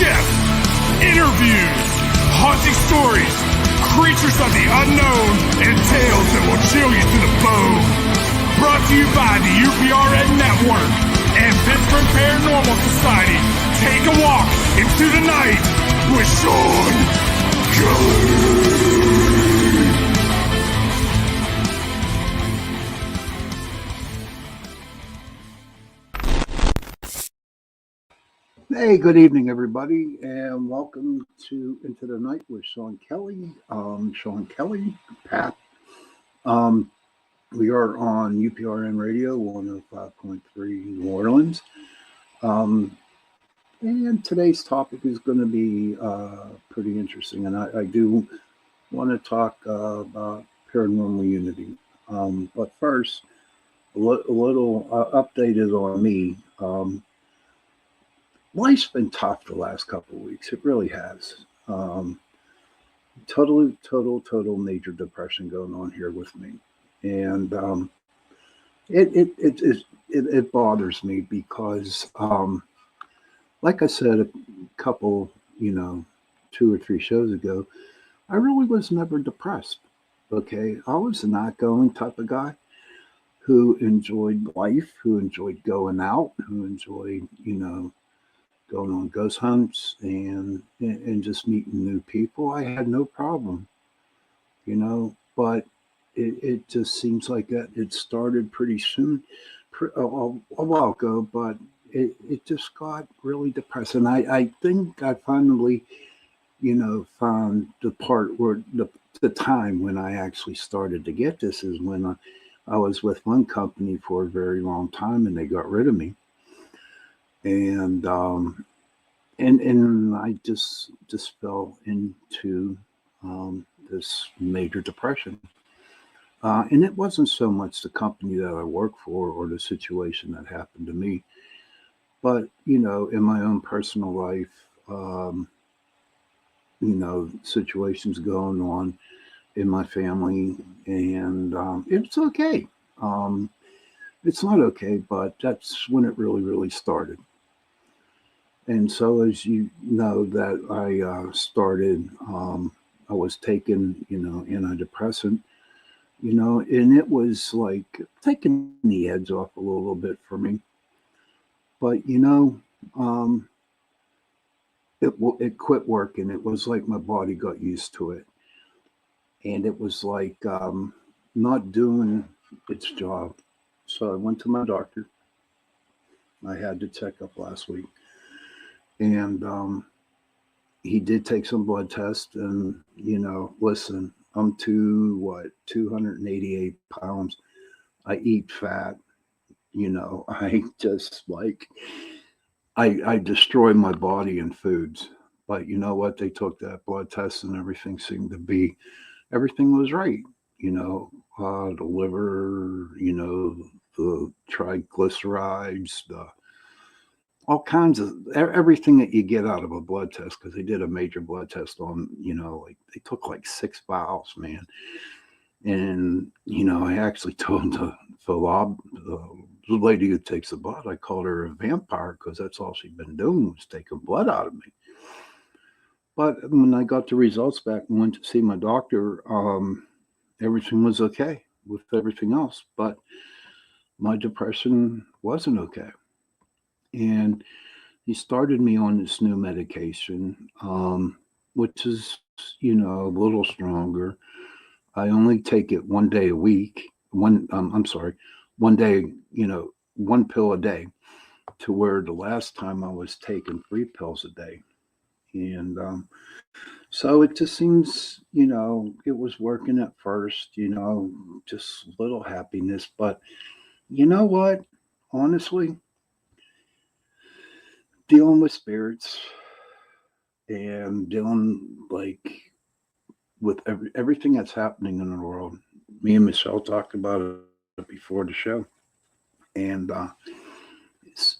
guests, interviews, haunting stories, creatures of the unknown, and tales that will chill you to the bone. Brought to you by the UPRN Network and Pittsburgh Paranormal Society. Take a walk into the night with Shawn Kelly. Hey, good evening, everybody, and welcome to Into the Night with Shawn Kelly. Shawn Kelly, Pat. We are on UPRN Radio 105.3 New Orleans. And today's topic is going to be pretty interesting, and I do want to talk about paranormal unity. But first, a little update is on me. Life's been tough the last couple of weeks. It really has. Total major depression going on here with me, and it bothers me because, like I said a couple, 2 or 3 shows ago, I really was never depressed. Okay, I was an outgoing type of guy who enjoyed life, who enjoyed going out, who enjoyed, going on ghost hunts and just meeting new people. I had no problem, but it just seems like that it started pretty soon, a while ago, but it just got really depressing. I think I finally, found the part where the time when I actually started to get this is when I was with one company for a very long time and they got rid of me. And I just fell into this major depression. And it wasn't so much the company that I work for or the situation that happened to me, but in my own personal life, situations going on in my family, and it's okay. It's not okay, but that's when it really started. And so, as you know, that I started, I was taking, antidepressant, and it was like taking the edge off a little bit for me. But, it quit working. It was like my body got used to it. And it was like not doing its job. So I went to my doctor. I had to check up last week. And he did take some blood tests, and listen, I'm 288 pounds. I eat fat. I just I destroy my body in foods. But you know what? They took that blood test and everything seemed to be, everything was right. The liver, the triglycerides, all kinds of everything that you get out of a blood test, because they did a major blood test on, like they took like 6 vials, man. And, I actually told the lady who takes the blood, I called her a vampire because that's all she'd been doing was taking blood out of me. But when I got the results back and went to see my doctor, everything was okay with everything else, but my depression wasn't okay. And he started me on this new medication, which is, a little stronger. I only take it 1 day a week. One day, 1 pill a day, to where the last time I was taking 3 pills a day. And so it just seems, it was working at first, just little happiness. But you know what? Honestly, dealing with spirits and dealing with everything that's happening in the world. Me and Michelle talked about it before the show, and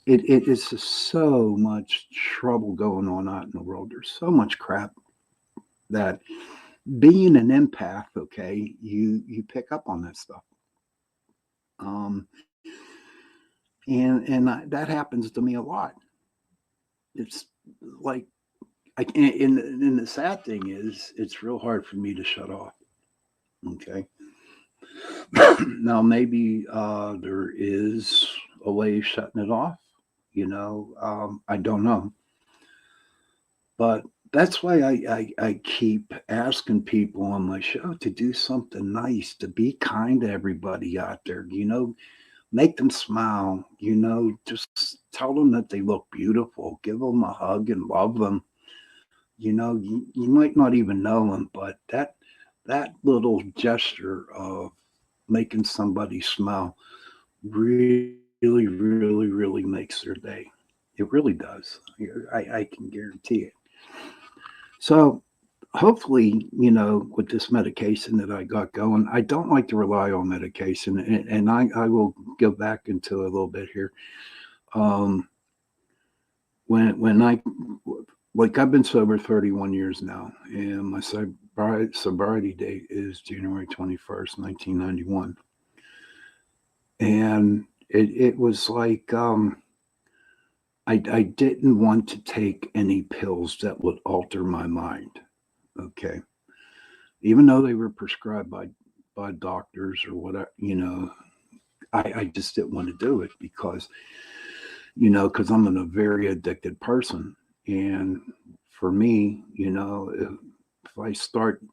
it is just so much trouble going on out in the world. There's so much crap that, being an empath, okay, you pick up on that stuff. And that happens to me a lot. It's like and the sad thing is, it's real hard for me to shut off. Okay. Now, maybe there is a way of shutting it off. I don't know. But that's why I keep asking people on my show to do something nice, to be kind to everybody out there, make them smile, just tell them that they look beautiful, give them a hug and love them. You might not even know them, but that little gesture of making somebody smile really, really, really makes their day. It really does. I can guarantee it. So hopefully, with this medication that I got going, I don't like to rely on medication, and I will go back into a little bit here. Um, when I like I've been sober 31 years now, and my sobriety date is January 21st, 1991, and it was like I didn't want to take any pills that would alter my mind. Okay, even though they were prescribed by doctors or whatever, I just didn't want to do it because I'm a very addicted person. And for me, if I start,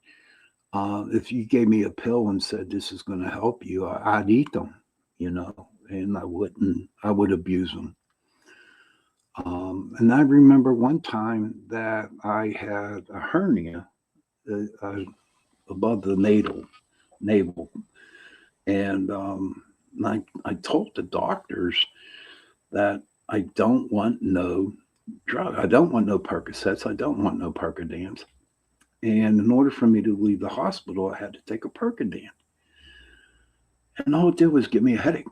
if you gave me a pill and said this is going to help you, I'd eat them, and I would abuse them. And I remember one time that I had a hernia above the navel, and I told the doctors that I don't want no drug. I don't want no Percocets. I don't want no Percodans. And in order for me to leave the hospital, I had to take a Percodan. And all it did was give me a headache.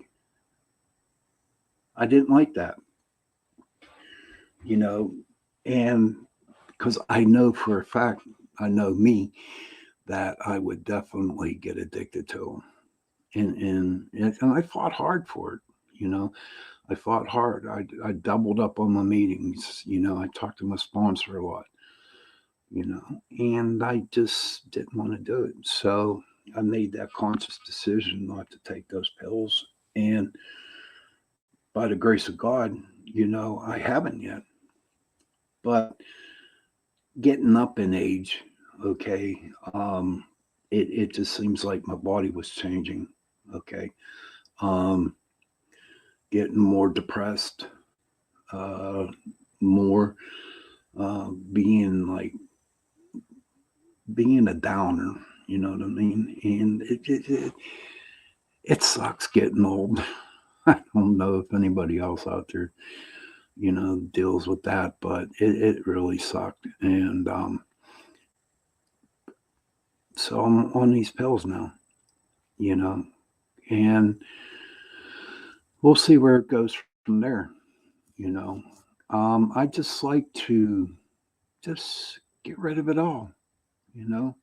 I didn't like that, and because I know for a fact, I know me, that I would definitely get addicted to them. And I fought hard for it, I fought hard. I doubled up on my meetings. I talked to my sponsor a lot, and I just didn't want to do it. So I made that conscious decision not to take those pills. And by the grace of God, I haven't yet. But getting up in age, okay, it just seems like my body was changing, okay. Um, Getting more depressed, uh, more being a downer, you know what I mean? And it sucks getting old. I don't know if anybody else out there, deals with that, but it really sucked. And so I'm on these pills now, you know, and we'll see where it goes from there, you know. I just like to just get rid of it all, you know,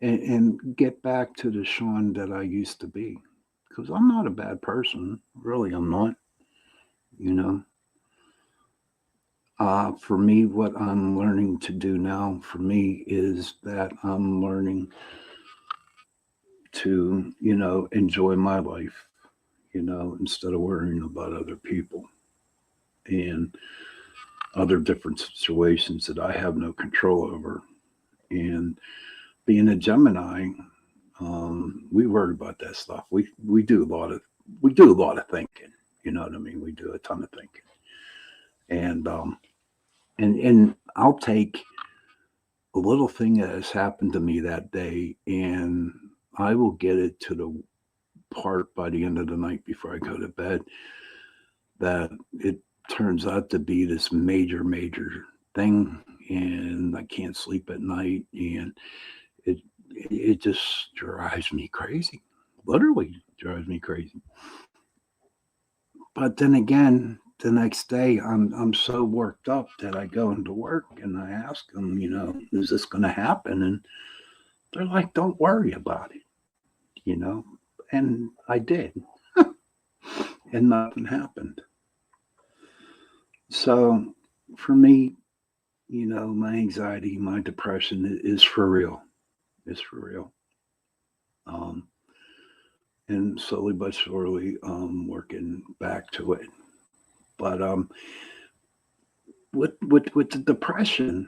and get back to the Shawn that I used to be. Because I'm not a bad person. Really, I'm not, you know. For me, what I'm learning to do now for me is that I'm learning to, enjoy my life, instead of worrying about other people and other different situations that I have no control over. And being a Gemini, we worry about that stuff. We do a lot of thinking. You know what I mean? We do a ton of thinking, and I'll take a little thing that has happened to me that day, and I will get it to the part by the end of the night before I go to bed that it turns out to be this major thing, and I can't sleep at night, and it it just drives me crazy. Literally drives me crazy. But then again, the next day I'm so worked up that I go into work and I ask them, is this going to happen? And they're like, don't worry about it, you know. And I did, and nothing happened. So for me, my anxiety, my depression is for real. It's for real. Um, and slowly but surely, working back to it. But with the depression,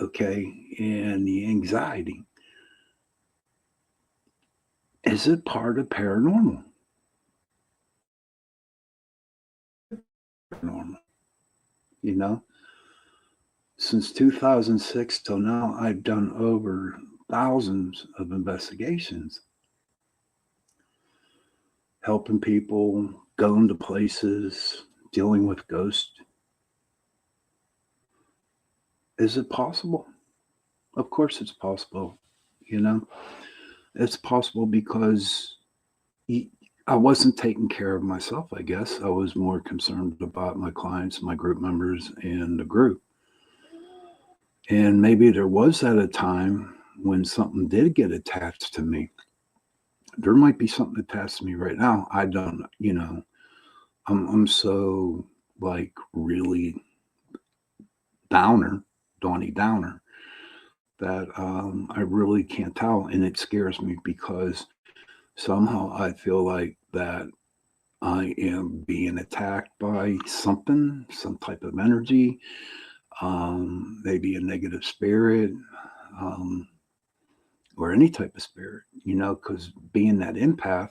okay, and the anxiety, is it part of paranormal? Paranormal, you know. Since 2006 till now, I've done over thousands of investigations, helping people, going to places, dealing with ghosts. Is it possible? Of course, it's possible. You know, it's possible because y- I wasn't taking care of myself, I guess. I was more concerned about my clients, my group members, and the group. And maybe there was at a time when something did get attached to me. There might be something attached to me right now. I don't, I'm so like really downer, Donnie Downer, that I really can't tell. And it scares me because somehow I feel like that I am being attacked by something, some type of energy, maybe a negative spirit, um, or any type of spirit, because being an empath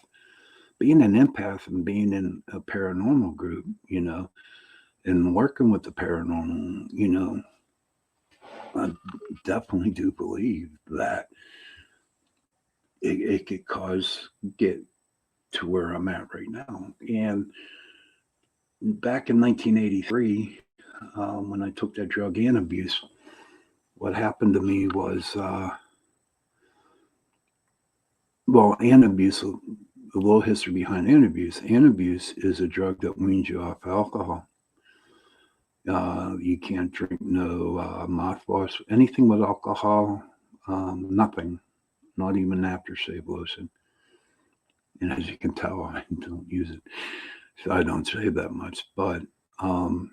and being in a paranormal group, and working with the paranormal, I definitely do believe that it could get to where I'm at right now. And back in 1983, when I took that drug and abuse, what happened to me was, well, and abuse, a little history behind and abuse. And abuse is a drug that weans you off alcohol. You can't drink no mouthwash, anything with alcohol, nothing, not even aftershave lotion. And as you can tell, I don't use it. So I don't shave that much, but um,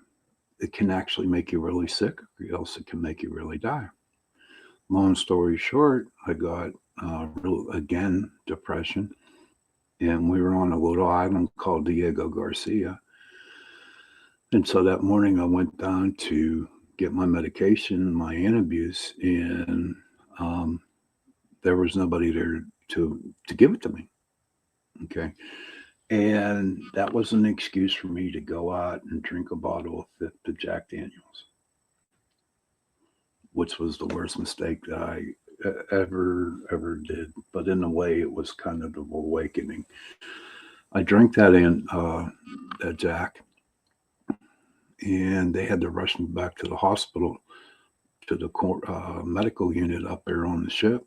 it can actually make you really sick, or else it can make you really die. Long story short, I got again depression, and we were on a little island called Diego Garcia. And so that morning, I went down to get my medication, my antabuse, and um, there was nobody there to give it to me. Okay, and that was an excuse for me to go out and drink a bottle of fifth of Jack Daniels, which was the worst mistake that I ever did. But in a way, it was kind of an awakening. I drank that Jack, and they had to rush me back to the hospital, to the medical unit up there on the ship,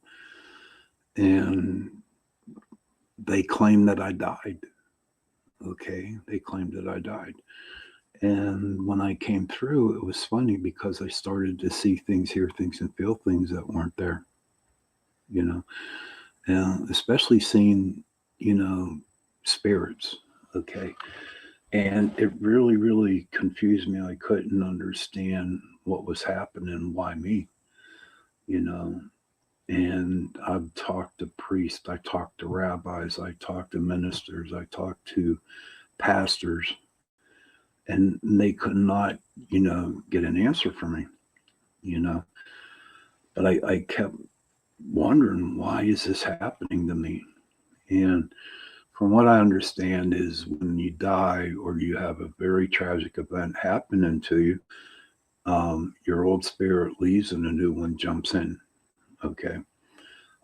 and they claimed that I died. Okay, they claimed that I died. And when I came through, it was funny because I started to see things, hear things, and feel things that weren't there, you know, and especially seeing, you know, spirits. Okay. And it really, really confused me. I couldn't understand what was happening, why me, you know. And I've talked to priests, I talked to rabbis, I talked to ministers, I talked to pastors, and they could not, get an answer for me, you know. But I kept wondering, why is this happening to me? And from what I understand is when you die or you have a very tragic event happening to you, your old spirit leaves and a new one jumps in. Okay.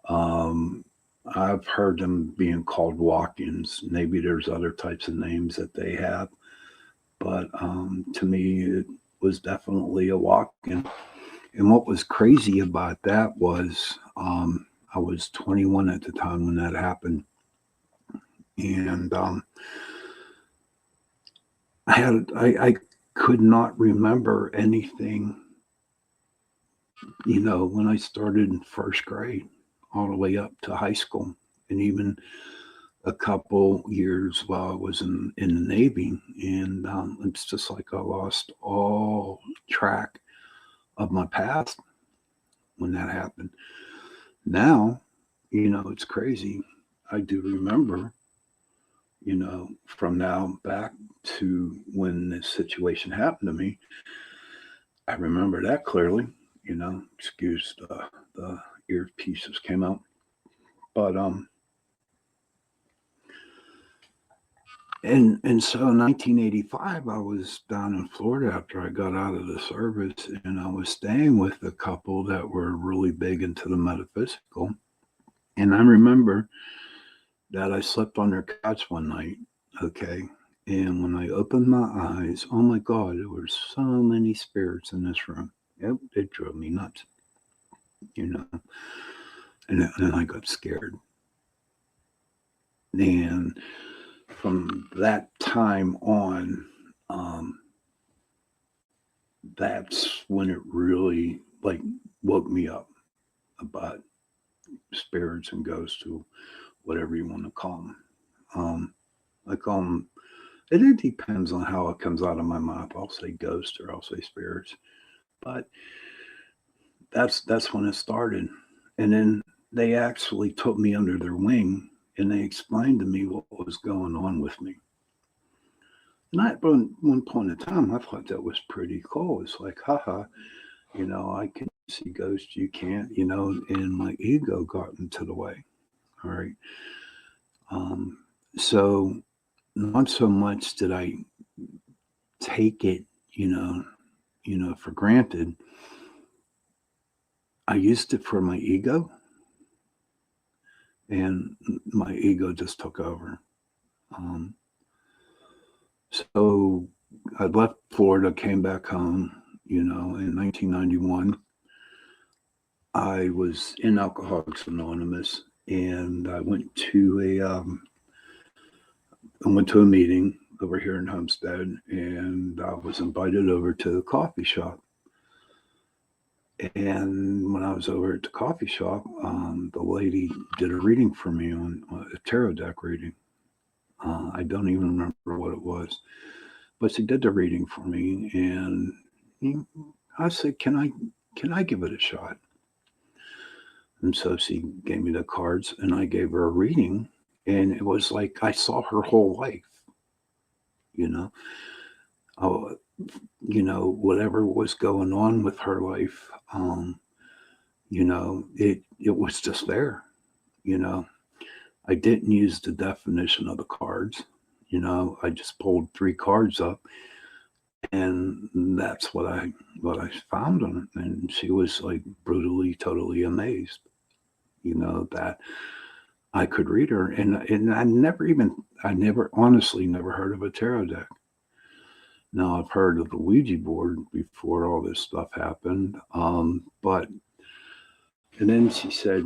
Um, I've heard them being called walk-ins. Maybe there's other types of names that they have, but to me, it was definitely a walk-in. And what was crazy about that was I was 21 at the time when that happened, and I could not remember anything, when I started in first grade, all the way up to high school, and even a couple years while I was in the Navy, and it's just like I lost all track of my past when that happened. Now, it's crazy. I do remember, from now back to when this situation happened to me, I remember that clearly. Excuse the earpieces came out, but and so in 1985, I was down in Florida after I got out of the service, and I was staying with a couple that were really big into the metaphysical. And I remember that I slept on their couch one night, okay? And when I opened my eyes, oh my God, there were so many spirits in this room. It drove me nuts, you know. And then I got scared. And from that time on, that's when it really like woke me up about spirits and ghosts, or whatever you want to call them. I call them. It depends on how it comes out of my mouth. I'll say ghosts or I'll say spirits, but that's when it started. And then they actually took me under their wing and they explained to me what was going on with me. And at one point in time, I thought that was pretty cool. It's like, haha, I can see ghosts, you can't, and my ego got into the way. All right. So not so much did I take it, for granted. I used it for my ego, and my ego just took over. So I left Florida, came back home, in 1991. I was in Alcoholics Anonymous, and I went to a meeting over here in Homestead, and I was invited over to the coffee shop. And when I was over at the coffee shop, the lady did a reading for me on a tarot deck reading. I don't even remember what it was, but she did the reading for me, and I said, "Can I give it a shot?" And so she gave me the cards, and I gave her a reading, and it was like I saw her whole life. Oh, whatever was going on with her life, it was just there. I didn't use the definition of the cards. I just pulled 3 cards up, and that's what I found on it. And she was like brutally, totally amazed, that I could read her. And I never honestly never heard of a tarot deck. Now I've heard of the Ouija board before all this stuff happened. But and then she said,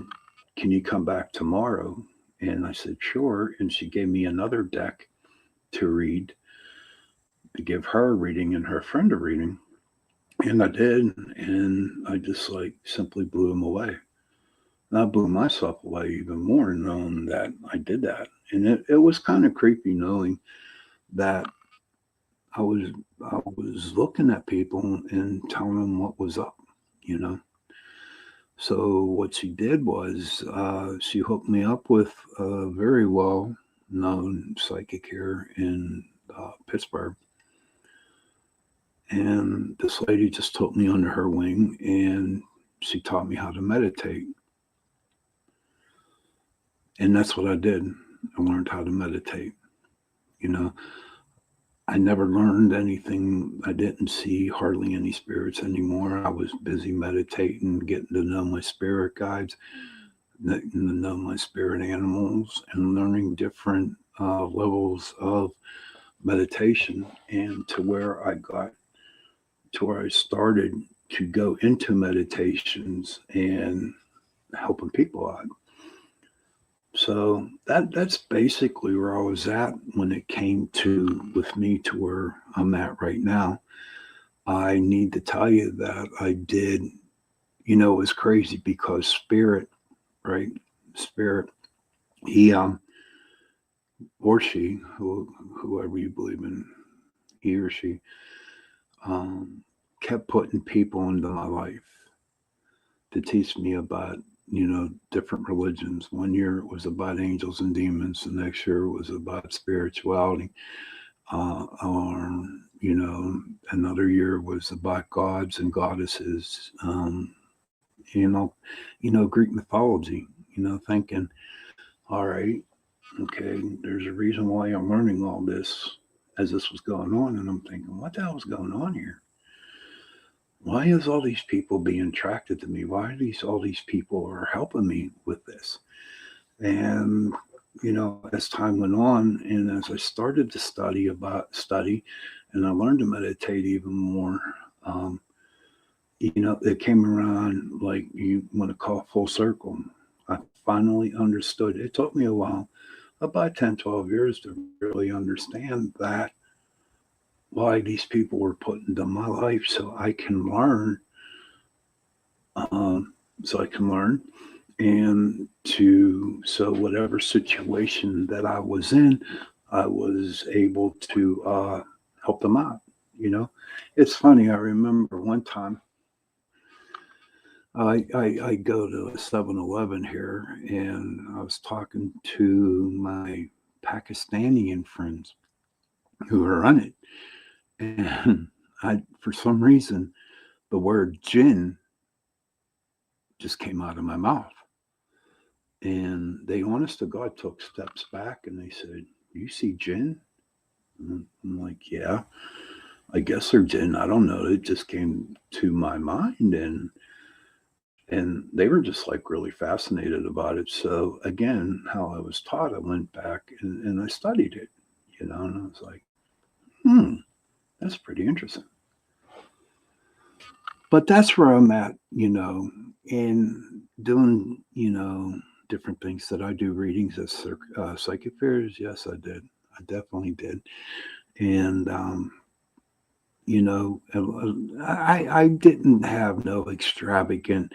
"Can you come back tomorrow?" And I said, "Sure." And she gave me another deck to read, to give her a reading and her friend a reading. And I did. And I just like simply blew them away. And I blew myself away even more knowing that I did that. And it was kind of creepy knowing that I was looking at people and telling them what was up, So what she did was she hooked me up with a very well-known psychic here in Pittsburgh. And this lady just took me under her wing, and she taught me how to meditate. And that's what I did. I learned how to meditate. I never learned anything. I didn't see hardly any spirits anymore. I was busy meditating, getting to know my spirit guides, getting to know my spirit animals, and learning different levels of meditation. And to where I started to go into meditations and helping people out. So that's basically where I was at when it came with me to where I'm at right now. I need to tell you that I did, it was crazy because Spirit, right? Spirit, he or she, whoever you believe in, he or she, kept putting people into my life to teach me about, different religions. One year it was about angels and demons. The next year it was about spirituality. Or, another year was about gods and goddesses. You know, Greek mythology. Thinking, all right, okay, there's a reason why I'm learning all this as this was going on, and I'm thinking, what the hell is going on here? Why is all these people being attracted to me? Why are all these people are helping me with this? And as time went on, and as I started to study, and I learned to meditate even more, it came around like you want to call full circle. I finally understood. It took me a while, about 10, 12 years to really understand that why these people were put into my life so I can learn. Um, and so whatever situation that I was in, I was able to help them out. It's funny. I remember one time I go to a 7-Eleven here, and I was talking to my Pakistani friends who are on it, and for some reason, the word "jinn" just came out of my mouth. And they, honest to God, took steps back and they said, "You see jinn?" And I'm like, "Yeah, I guess they're jinn. I don't know. It just came to my mind." And they were just like really fascinated about it. So again, how I was taught, I went back and I studied it, and I was like, that's pretty interesting. But that's where I'm at, in doing, different things that I do readings as psychic fairs. Yes, I did. I definitely did. And, I didn't have no extravagant,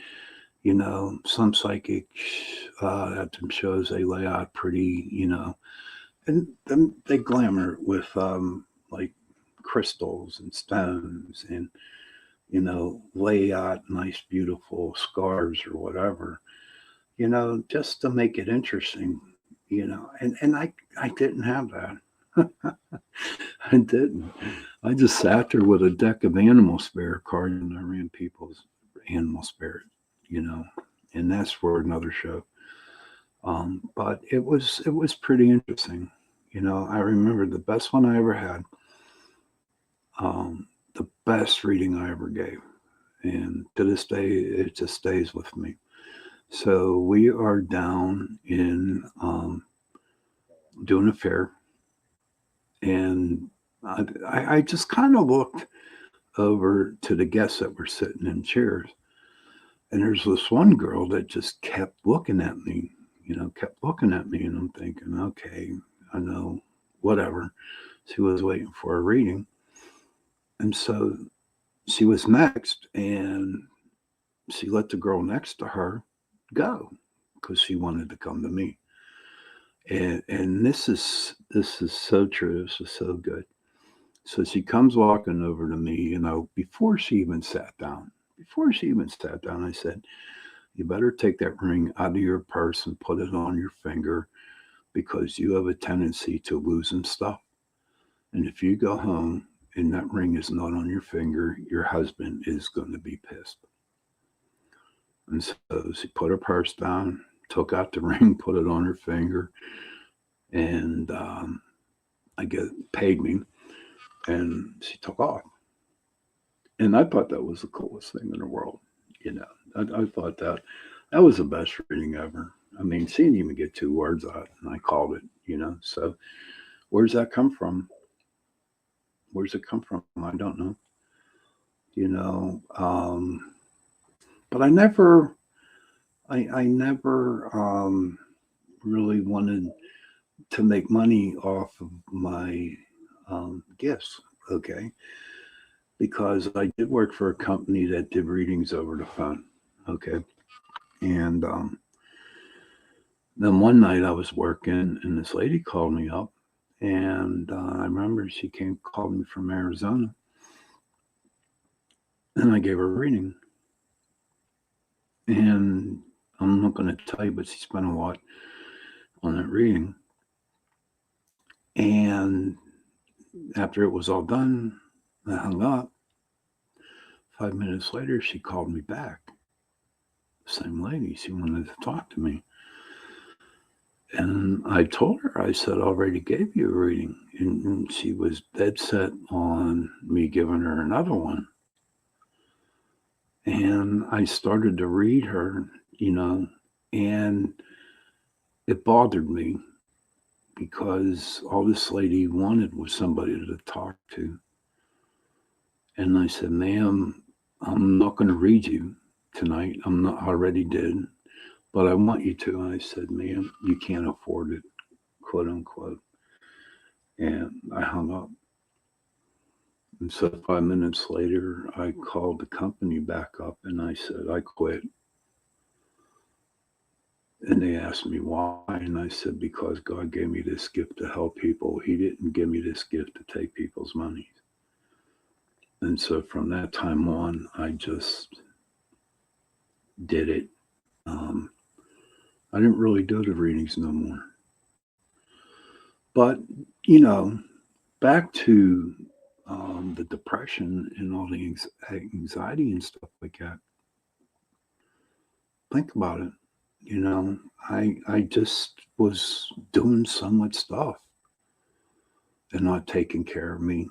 some psychics at them shows, they lay out pretty, and then they glamour it with like crystals and stones and, lay out nice, beautiful scars or whatever, just to make it interesting, and I didn't have that. I didn't. I just sat there with a deck of animal spirit cards and I ran people's animal spirit, and that's for another show. But it was pretty interesting. I remember the best one I ever had, the best reading I ever gave. And to this day, it just stays with me. So we are down in doing a fair, and I just kind of looked over to the guests that were sitting in chairs, and there's this one girl that just kept looking at me, and I'm thinking, okay, I know, whatever. She was waiting for a reading, and so she was next, and she let the girl next to her go because she wanted to come to me. And this is so true. This is so good. So she comes walking over to me, before she even sat down. Before she even sat down, I said, "You better take that ring out of your purse and put it on your finger because you have a tendency to losing stuff. And if you go home and that ring is not on your finger, your husband is going to be pissed." And so she put her purse down, took out the ring, put it on her finger, and paid me, and she took off. And I thought that was the coolest thing in the world. I thought that was the best reading ever. I mean, she didn't even get 2 words out, and I called it. So where's that come from? Where's it come from? I don't know. But I never really wanted to make money off of my gifts, okay? Because I did work for a company that did readings over the phone, okay? And then one night I was working, and this lady called me up, and I remember she called me from Arizona, And I gave her a reading. And I'm not going to tell you, but she spent a lot on that reading. And after it was all done, I hung up. 5 minutes later, she called me back. Same lady. She wanted to talk to me. And I told her, I said, I already gave you a reading. And she was dead set on me giving her another one. And I started to read her, and it bothered me because all this lady wanted was somebody to talk to. And I said, ma'am, I'm not going to read you tonight. I already did, but I want you to. And I said, ma'am, you can't afford it, quote unquote. And I hung up. And so 5 minutes later, I called the company back up and I said, I quit. And they asked me why. And I said, because God gave me this gift to help people. He didn't give me this gift to take people's money. And so from that time on, I just did it. I didn't really do the readings no more. But, back to the depression and all the anxiety and stuff like that. Think about it. I just was doing so much stuff and not taking care of me,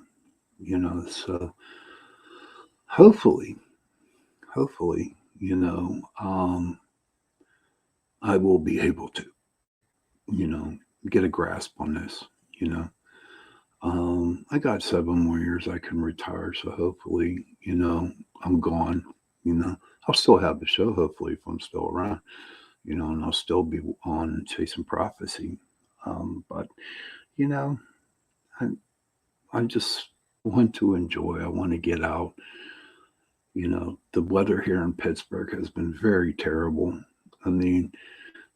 so hopefully, I will be able to, get a grasp on this, I got 7 more years I can retire. So hopefully, I'm gone, I'll still have the show, hopefully, if I'm still around, and I'll still be on Chasing Prophecy. But, I, I just want to enjoy. I want to get out. The weather here in Pittsburgh has been very terrible. I mean,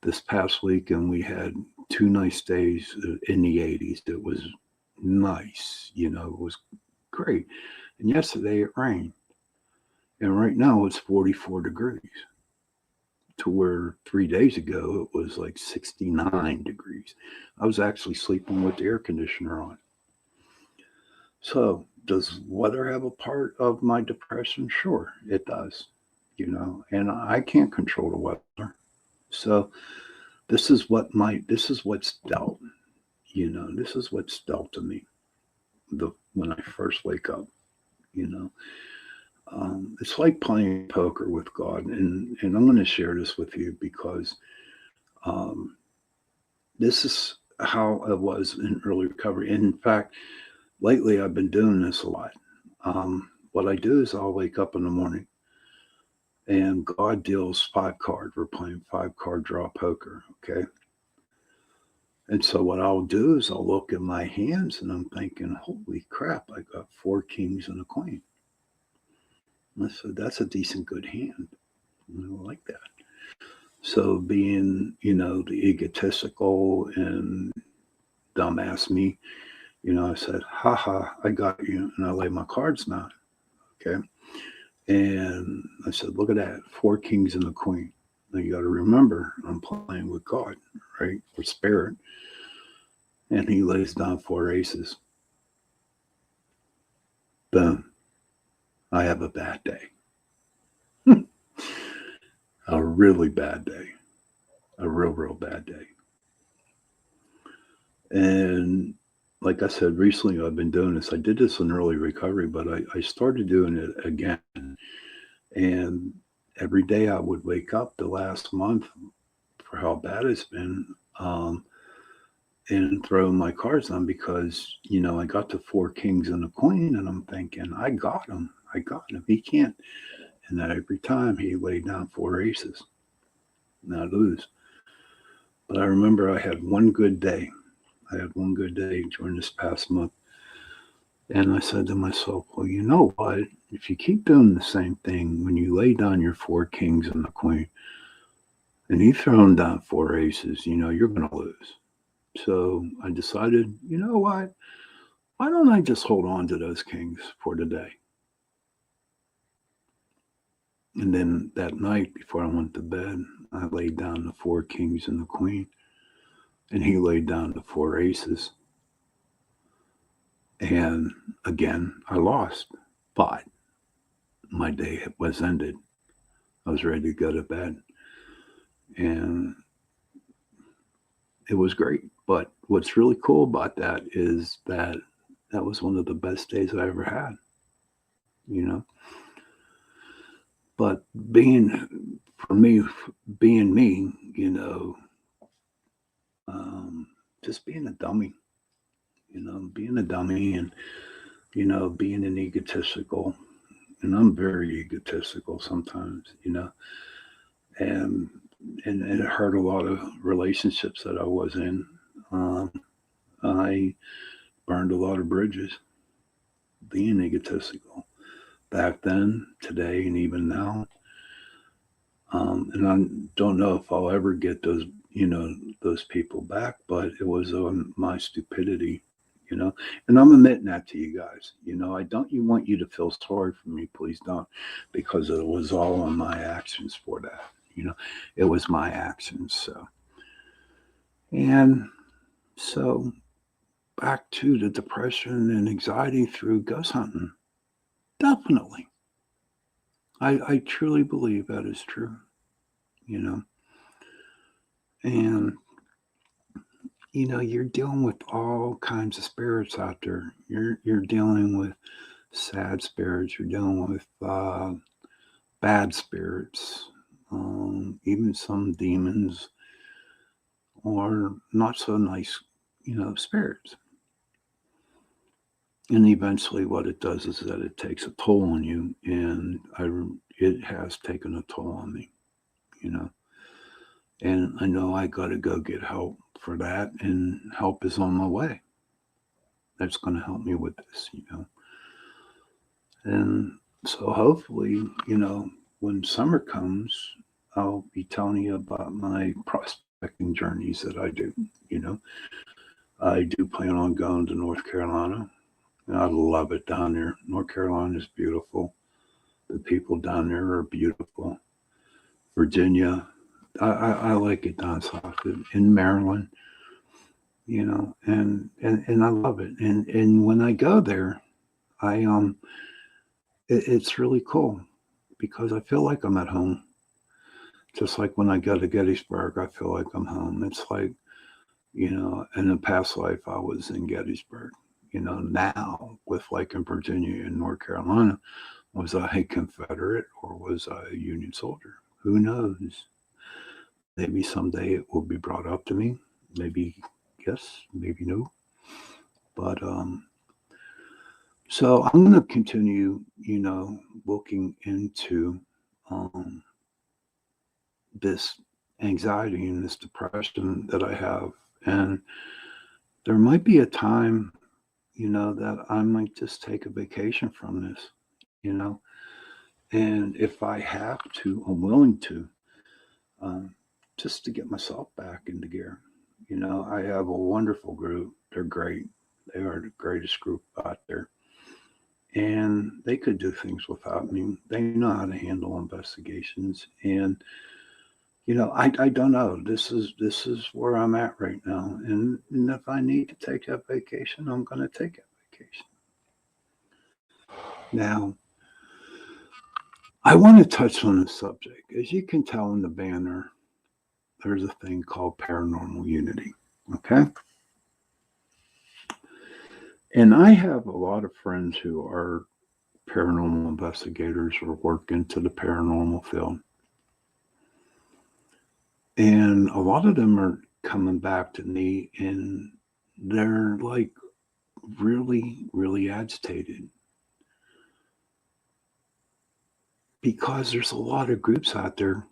this past weekend we had 2 nice days in the 80s. It was nice, it was great. And yesterday it rained. And right now it's 44 degrees. To where 3 days ago it was like 69 degrees. I was actually sleeping with the air conditioner on. So, does weather have a part of my depression? Sure, it does. And I can't control the weather. So, this is what's dealt. This is what's dealt to me. When I first wake up, you know, it's like playing poker with God, and I'm going to share this with you because um, this is how I was in early recovery. And in fact, lately I've been doing this a lot. What I do is I'll wake up in the morning and God deals 5 cards. We're playing 5 card draw poker. Okay. And so what I'll do is I'll look at my hands and I'm thinking, holy crap, I got 4 kings and a queen. And I said, that's a decent, good hand. I like that. So being, the egotistical and dumbass me, I said, haha, I got you. And I lay my cards down. Okay. And I said, look at that, 4 kings and a queen. Now you got to remember, I'm playing with God, right? With spirit. And he lays down 4 aces. Boom. I have a bad day. A really bad day. A real bad day. And like I said, recently I've been doing this. I did this in early recovery, but I started doing it again. And every day I would wake up the last month for how bad it's been and throw my cards on because, I got the 4 kings and a queen and I'm thinking, I got him. He can't. And then every time he laid down 4 aces and I lose. But I remember I had one good day. During this past month. And I said to myself, well, you know what? If you keep doing the same thing, when you lay down your 4 kings and the queen, and you throw them down 4 aces, you're going to lose. So I decided, you know what? Why don't I just hold on to those kings for today? And then that night before I went to bed, I laid down the four kings and the queen, and he laid down the four aces. And again, I lost, but my day was ended. I was ready to go to bed, and it was great. But what's really cool about that is that that was one of the best days I ever had, you know. But for me, being me, um, just being a dummy, being a dummy and, being an egotistical. And I'm very egotistical sometimes, and, and it hurt a lot of relationships that I was in. Um, I burned a lot of bridges being egotistical back then, today, and even now. And I don't know if I'll ever get those people back, but it was on my stupidity, you know. And I'm admitting that to you guys. I don't you want you to feel sorry for me, please don't, because it was all on my actions for that. It was my actions. And so back to the depression and anxiety through ghost hunting. Definitely. I truly believe that is true, you know. And you're dealing with all kinds of spirits out there. You're dealing with sad spirits. You're dealing with bad spirits, even some demons or not so nice, spirits. And eventually, what it does is that it takes a toll on you, and it has taken a toll on me, you know. And I know I got to go get help for that, and help is on my way. That's going to help me with this. And so hopefully, when summer comes, I'll be telling you about my prospecting journeys that I do. You know, I do plan on going to North Carolina. And I love it down there. North Carolina is beautiful. The people down there are beautiful. Virginia, I like it down south in Maryland. And I love it. And when I go there, I it's really cool because I feel like I'm at home. Just like when I go to Gettysburg, I feel like I'm home. It's like, in a past life, I was in Gettysburg. Now with like in Virginia and North Carolina, was I a Confederate or was I a Union soldier? Who knows? Maybe someday it will be brought up to me. Maybe yes, maybe no. But so I'm going to continue, looking into um, this anxiety and this depression that I have. And there might be a time, that I might just take a vacation from this, you know. And if I have to, I'm willing to, um, just to get myself back into gear. I have a wonderful group. They're great. They are the greatest group out there. And they could do things without me. They know how to handle investigations. And I don't know. This is where I'm at right now. And if I need to take that vacation, I'm going to take that vacation. Now, I want to touch on this subject. As you can tell in the banner, there's a thing called paranormal unity. Okay. And I have a lot of friends who are paranormal investigators or work into the paranormal field. And a lot of them are coming back to me and they're like really, really agitated because there's a lot of groups out there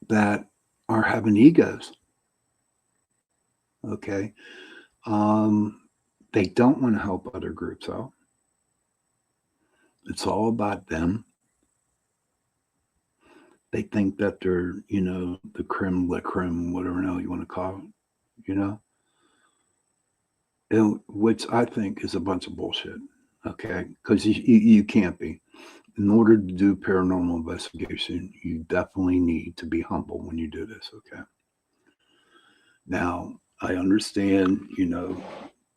that are having egos. Okay. They don't want to help other groups out. It's all about them. They think that they're, the creme la creme, whatever the hell you want to call it, which I think is a bunch of bullshit. Okay. Because you can't be. in order to do paranormal investigation, you definitely need to be humble when you do this, okay? Now, I understand,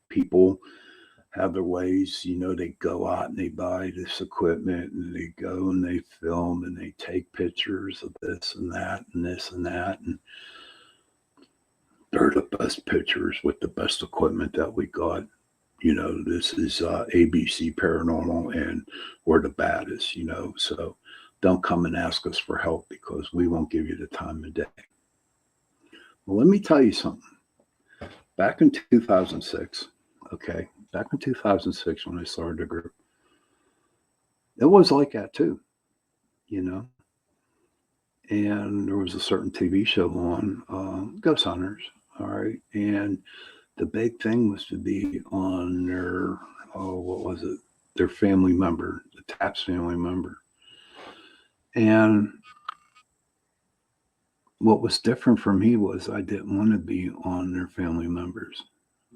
people have their ways, they go out and they buy this equipment and they go and they film and they take pictures of this and that and this and that. And they're the best pictures with the best equipment that we got. This is ABC Paranormal and we're the baddest, so don't come and ask us for help because we won't give you the time of day. Well, let me tell you something. Back in 2006, okay, back in 2006 when I started the group, it was like that too, and there was a certain TV show on, Ghost Hunters, all right, and the big thing was to be on their, what was it? Their family member, the Taps family member. And what was different for me was I didn't want to be on their family members.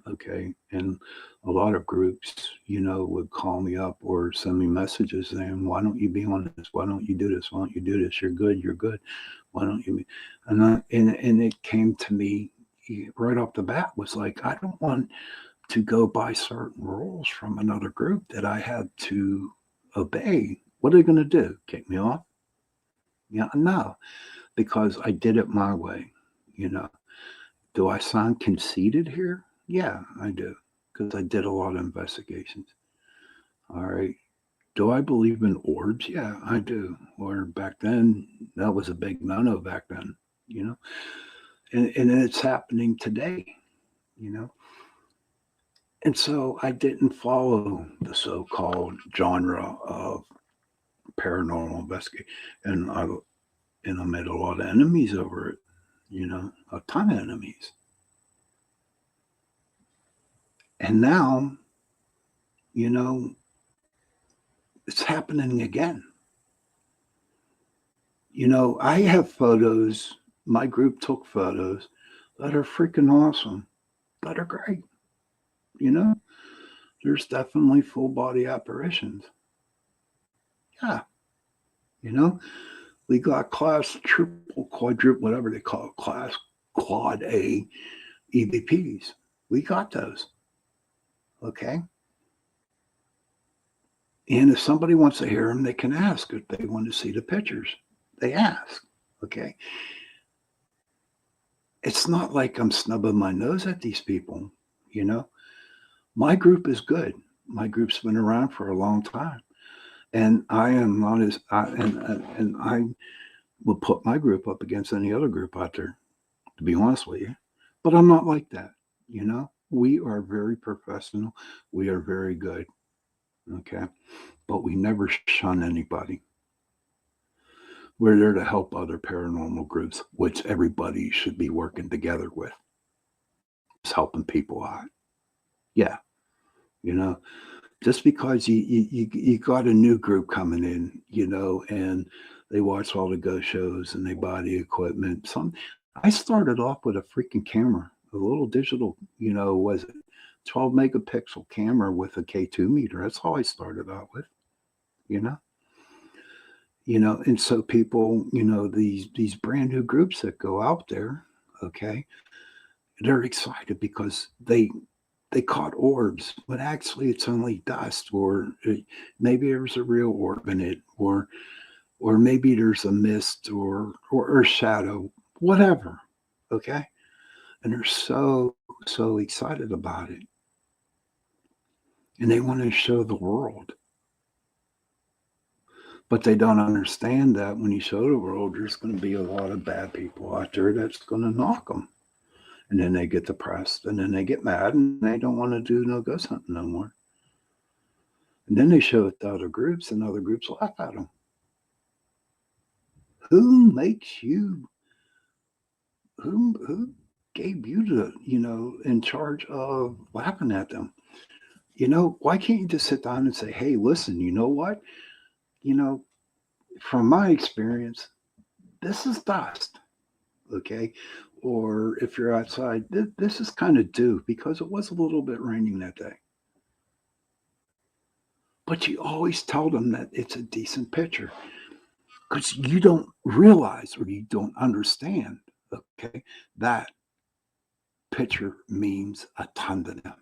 Okay. And a lot of groups, would call me up or send me messages saying, why don't you be on this? Why don't you do this? Why don't you do this? You're good. You're good. Why don't you be? And it came to me right off the bat was like, I don't want to go by certain rules from another group that I had to obey. What are they going to do? Kick me off? Yeah, no, because I did it my way. Do I sound conceited here? Yeah, I do, because I did a lot of investigations. All right. Do I believe in orbs? Yeah, I do. Or back then, that was a big no-no back then, and it's happening today, you know. And so I didn't follow the so-called genre of paranormal investigation, and I made a lot of enemies over it, a ton of enemies. And now, it's happening again. I have photos. My group took photos that are freaking awesome, that are great. There's definitely full body apparitions. Yeah, we got class triple, quadruple, whatever they call it, class quad A EVPs. We got those. Okay. And if somebody wants to hear them, they can ask if they want to see the pictures. They ask. Okay. It's not like I'm snubbing my nose at these people, My group is good. My group's been around for a long time. And I am not as and I will put my group up against any other group out there, to be honest with you. But I'm not like that, We are very professional. We are very good. Okay. But we never shun anybody. We're there to help other paranormal groups, which everybody should be working together with. It's helping people out. Yeah. Just because you got a new group coming in, and they watch all the ghost shows and they buy the equipment. I started off with a freaking camera, a little digital, was it 12 megapixel camera with a K2 meter. That's how I started out with, and so people, these brand new groups that go out there, okay, they're excited because they caught orbs, but actually it's only dust, or maybe there's a real orb in it, or maybe there's a mist or shadow, whatever. Okay. And they're so excited about it. And they want to show the world. But they don't understand that when you show the world, there's going to be a lot of bad people out there that's going to knock them. And then they get depressed, and then they get mad, and they don't want to do no ghost hunting no more. And then they show it to other groups, and other groups laugh at them. Who makes you? Who gave you the, in charge of laughing at them? Why can't you just sit down and say, hey, listen, you know what? From my experience, this is dust. Okay. Or if you're outside, this is kind of dew because it was a little bit raining that day. But you always tell them that it's a decent picture because you don't realize or you don't understand, okay, that picture means a ton to them.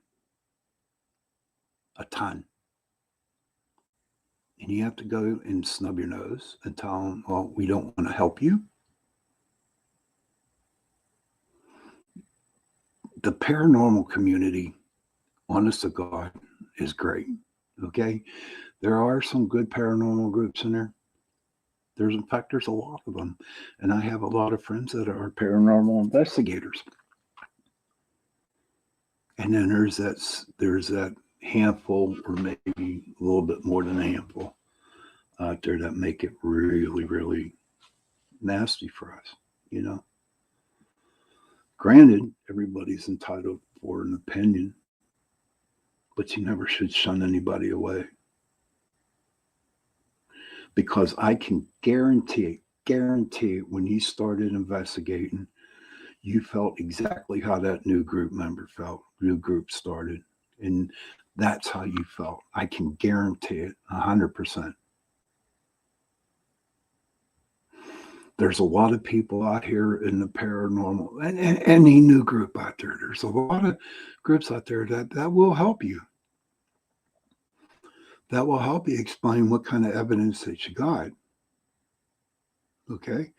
A ton. And you have to go and snub your nose and tell them, well, we don't want to help you. The paranormal community, honest to God, is great. Okay. There are some good paranormal groups in there. In fact, there's a lot of them. And I have a lot of friends that are paranormal investigators. And then there's that handful, or maybe a little bit more than a handful out there that make it really, really nasty for us, you know. Granted, everybody's entitled for an opinion, but you never should shun anybody away. Because I can guarantee when you started investigating, you felt exactly how that new group member felt, new group started. And that's how you felt. I can guarantee it 100%. There's a lot of people out here in the paranormal, and any new group out there. There's a lot of groups out there that will help you. That will help you explain what kind of evidence that you got. Okay?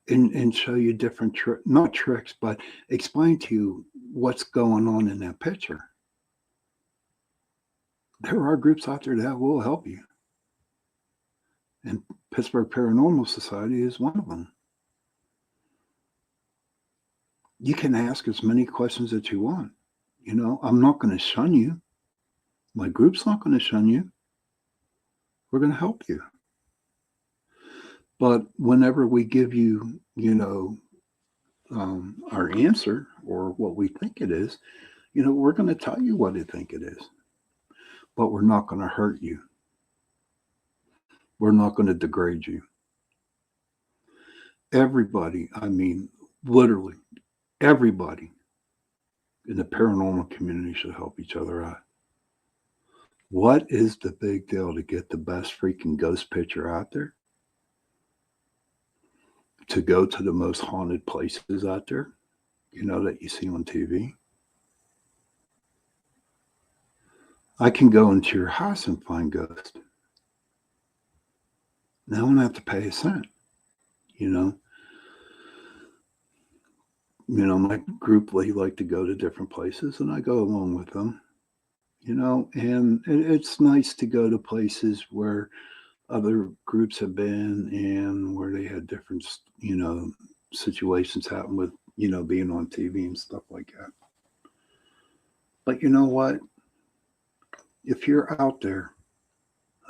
And show you different not tricks, but explain to you what's going on in that picture. There are groups out there that will help you. And Pittsburgh Paranormal Society is one of them. You can ask as many questions that you want. You know, I'm not going to shun you. My group's not going to shun you. We're going to help you. But whenever we give you, our answer or what we think it is, we're going to tell you what we think it is. But we're not going to hurt you. We're not going to degrade you. Everybody, I mean, literally, everybody in the paranormal community should help each other out. What is the big deal to get the best freaking ghost picture out there? To go to the most haunted places out there, that you see on TV? I can go into your house and find ghosts. I don't have to pay a cent, my group, they like to go to different places and I go along with them, and it's nice to go to places where other groups have been and where they had different, situations happen with, being on TV and stuff like that. But you know what? If you're out there,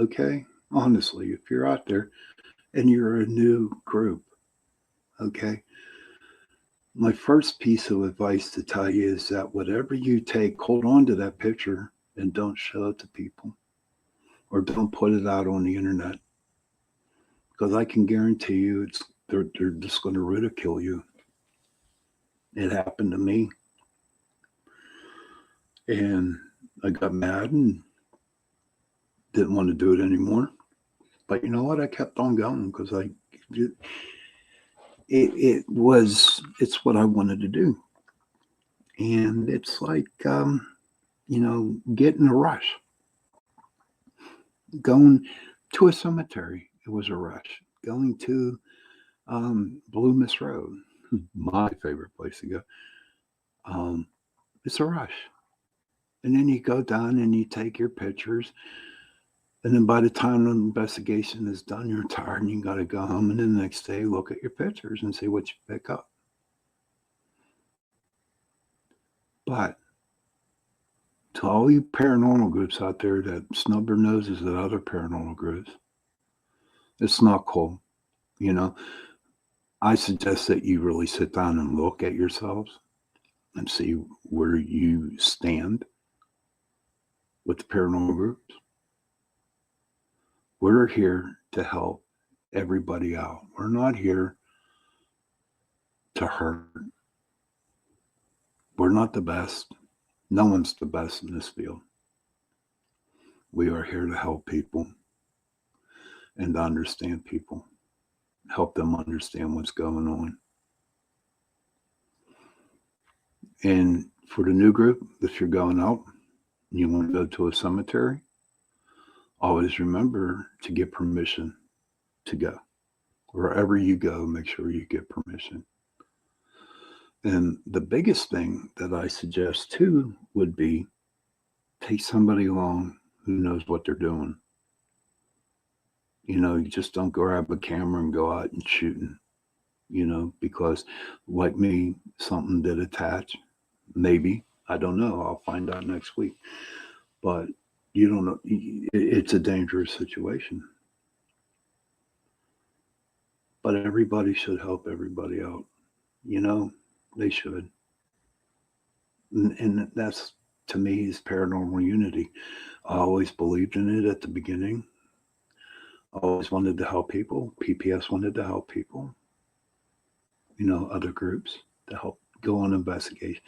okay, honestly, if you're out there and you're a new group, okay, my first piece of advice to tell you is that whatever you take, hold on to that picture and don't show it to people or don't put it out on the internet. Because I can guarantee you they're just going to ridicule you. It happened to me. And I got mad and didn't want to do it anymore. But you know what? I kept on going because it's what I wanted to do. And it's like, getting a rush. Going to a cemetery, it was a rush. Going to Blue Miss Road, my favorite place to go, it's a rush. And then you go down and you take your pictures. And then by the time the investigation is done, you're tired and you got to go home. And then the next day, look at your pictures and see what you pick up. But to all you paranormal groups out there that snub their noses at other paranormal groups, it's not cool. I suggest that you really sit down and look at yourselves and see where you stand with the paranormal groups. We're here to help everybody out. We're not here to hurt. We're not the best. No one's the best in this field. We are here to help people and to understand people, help them understand what's going on. And for the new group, if you're going out and you want to go to a cemetery, always remember to get permission to go. Wherever you go, make sure you get permission. And the biggest thing that I suggest too would be take somebody along who knows what they're doing. You just don't grab a camera and go out and shooting, because like me, something did attach. Maybe. I don't know. I'll find out next week. But you don't know. It's a dangerous situation. But everybody should help everybody out. They should. And that's, to me, is paranormal unity. I always believed in it at the beginning. I always wanted to help people. PPS wanted to help people. Other groups to help go on investigation,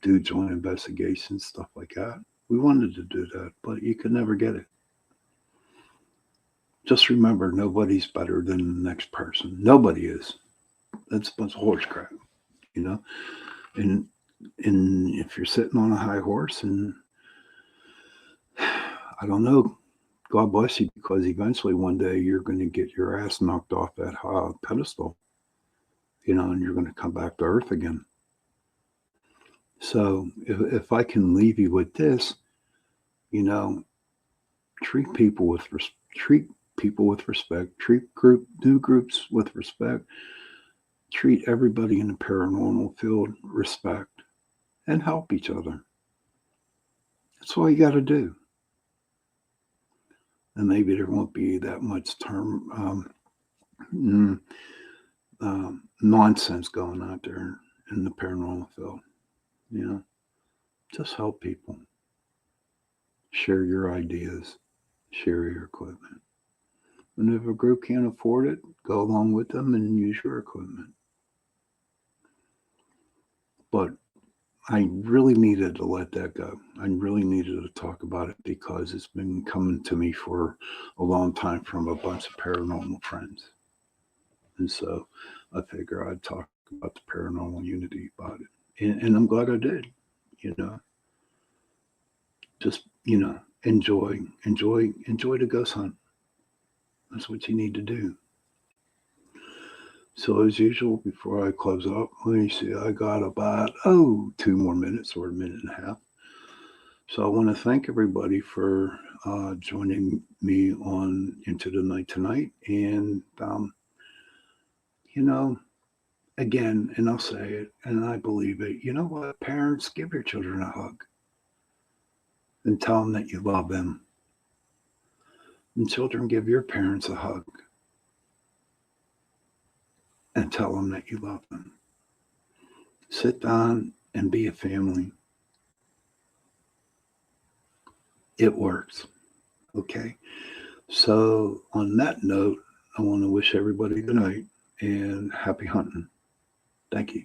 do joint investigations, stuff like that. We wanted to do that, but you could never get it. Just remember, nobody's better than the next person. Nobody is. That's a bunch of horse crap, And if you're sitting on a high horse, and I don't know, God bless you, because eventually one day you're going to get your ass knocked off that pedestal, and you're going to come back to earth again. So if I can leave you with this, treat people with respect, treat new groups with respect, treat everybody in the paranormal field respect, and help each other. That's all you got to do. And maybe there won't be that much nonsense going out there in the paranormal field. Just help people. Share your ideas. Share your equipment. And if a group can't afford it, go along with them and use your equipment. But I really needed to let that go. I really needed to talk about it because it's been coming to me for a long time from a bunch of paranormal friends. And so I figure I'd talk about the paranormal unity about it. And I'm glad I did, Just, enjoy the ghost hunt. That's what you need to do. So as usual, before I close up, let me see, I got about, 2 more minutes or a minute and a half. So I want to thank everybody for joining me on Into the Night tonight. And, again, and I'll say it, and I believe it, you know what? Parents, give your children a hug and tell them that you love them. And children, give your parents a hug and tell them that you love them. Sit down and be a family. It works. Okay. So on that note, I want to wish everybody good night and happy hunting. Thank you.